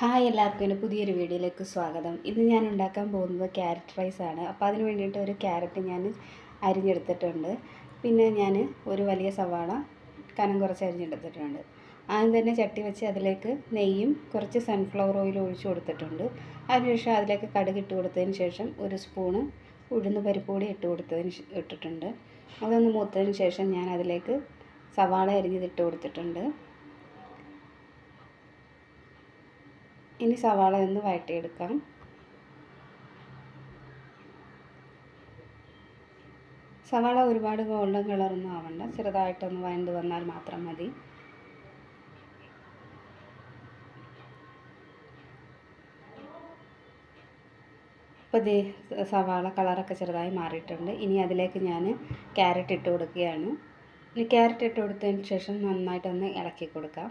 Hi എല്ലാവർക്കും എൻ്റെ പുതിയൊരു വീഡിയോയിലേക്ക് സ്വാഗതം. ഇന്ന് ഞാൻ ഉണ്ടാക്കാൻ പോകുന്നത് ക്യാരറ്റ് റൈസ് ആണ്. അപ്പോൾ അതിന് വേണ്ടിയിട്ട് ഒരു ക്യാരറ്റ് ഞാൻ അരിഞ്ഞെടുത്തിട്ടുണ്ട്. പിന്നെ ഞാൻ ഒരു വലിയ സവാള കനം കുറച്ച് അരിഞ്ഞെടുത്തിട്ടുണ്ട്. ആദ്യം തന്നെ ചട്ടി വെച്ച് അതിലേക്ക് നെയ്യും കുറച്ച് സൺഫ്ലവർ ഓയിൽ ഒഴിച്ചു കൊടുത്തിട്ടുണ്ട്. അതിനുശേഷം അതിലേക്ക് കടുക് ഇട്ട് കൊടുത്തതിന് ശേഷം ഒരു സ്പൂണ് ഉഴുന്ന് പരിപ്പ് കൂടി ഇട്ടിട്ടുണ്ട്. അതൊന്ന് മൂത്തതിന് ശേഷം ഞാൻ അതിലേക്ക് സവാള അരിഞ്ഞിട്ട് കൊടുത്തിട്ടുണ്ട്. ഇനി സവാള ഒന്ന് വഴറ്റിയെടുക്കാം. സവാള ഒരുപാട് ഗോൾഡൻ കളറൊന്നും ആവണ്ട, ചെറുതായിട്ടൊന്ന് വഴണ്ട് വന്നാൽ മാത്രം മതി. ഇപ്പോൾ ദേ സവാള കളറൊക്കെ ചെറുതായി മാറിയിട്ടുണ്ട്. ഇനി അതിലേക്ക് ഞാൻ ക്യാരറ്റ് ഇട്ട് കൊടുക്കുകയാണ്. ഇനി ക്യാരറ്റ് ഇട്ട് കൊടുത്തതിന് ശേഷം നന്നായിട്ടൊന്ന് ഇളക്കി കൊടുക്കാം.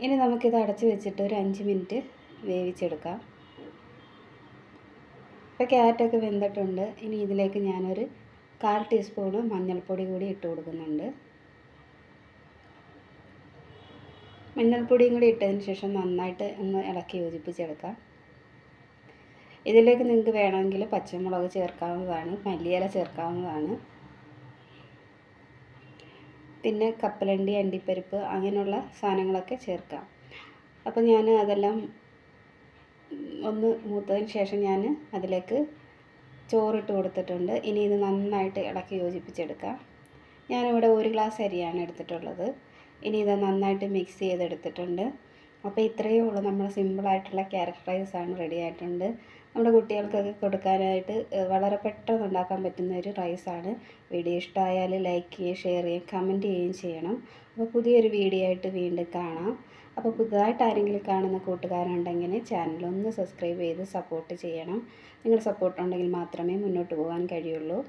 ഇനി നമുക്കിത് അടച്ച് വെച്ചിട്ട് ഒരു 5 മിനിറ്റ് വേവിച്ചെടുക്കാം. ഇപ്പോൾ ക്യാരറ്റൊക്കെ വെന്തിട്ടുണ്ട്. ഇനി ഇതിലേക്ക് ഞാനൊരു 1/4 ടീസ്പൂണ് മഞ്ഞൾപ്പൊടി കൂടി ഇട്ട് കൊടുക്കുന്നുണ്ട്. മഞ്ഞൾപ്പൊടിയും കൂടി ഇട്ടതിന് ശേഷം നന്നായിട്ട് ഒന്ന് ഇളക്കി യോജിപ്പിച്ചെടുക്കാം. ഇതിലേക്ക് നിങ്ങൾക്ക് വേണമെങ്കിൽ പച്ചമുളക് ചേർക്കാവുന്നതാണ്, മല്ലിയില ചേർക്കാവുന്നതാണ്. പിന്നെ കപ്പലണ്ടി, അണ്ടിപ്പരിപ്പ് അങ്ങനെയുള്ള സാധനങ്ങളൊക്കെ ചേർക്കാം. അപ്പോൾ ഞാൻ അതെല്ലാം ഒന്ന് മൂത്തതിന് ശേഷം ഞാൻ അതിലേക്ക് ചോറിട്ട് കൊടുത്തിട്ടുണ്ട്. ഇനി ഇത് നന്നായിട്ട് ഇളക്കി യോജിപ്പിച്ചെടുക്കാം. ഞാനിവിടെ 1 ഗ്ലാസ് അരിയാണ് എടുത്തിട്ടുള്ളത്. ഇനി ഇത് നന്നായിട്ട് മിക്സ് ചെയ്തെടുത്തിട്ടുണ്ട്. അപ്പോൾ ഇത്രയേ ഉള്ളൂ, നമ്മുടെ സിമ്പിളായിട്ടുള്ള ക്യാരറ്റ് റൈസാണ് റെഡി ആയിട്ടുണ്ട്. നമ്മുടെ കുട്ടികൾക്കൊക്കെ കൊടുക്കാനായിട്ട് വളരെ പെട്ടെന്ന് ഉണ്ടാക്കാൻ പറ്റുന്ന ഒരു റൈസാണ്. വീഡിയോ ഇഷ്ടമായാൽ ലൈക്ക് ചെയ്യുകയും ഷെയർ ചെയ്യുകയും കമൻറ്റ് ചെയ്യുകയും ചെയ്യണം. അപ്പോൾ പുതിയൊരു വീഡിയോ ആയിട്ട് വീണ്ടും കാണാം. അപ്പോൾ പുതുതായിട്ട് ആരെങ്കിലും കാണുന്ന കൂട്ടുകാരുണ്ടെങ്കിൽ ചാനലൊന്ന് സബ്സ്ക്രൈബ് ചെയ്ത് സപ്പോർട്ട് ചെയ്യണം. നിങ്ങളുടെ സപ്പോർട്ട് ഉണ്ടെങ്കിൽ മാത്രമേ മുന്നോട്ട് പോകാൻ കഴിയുള്ളൂ.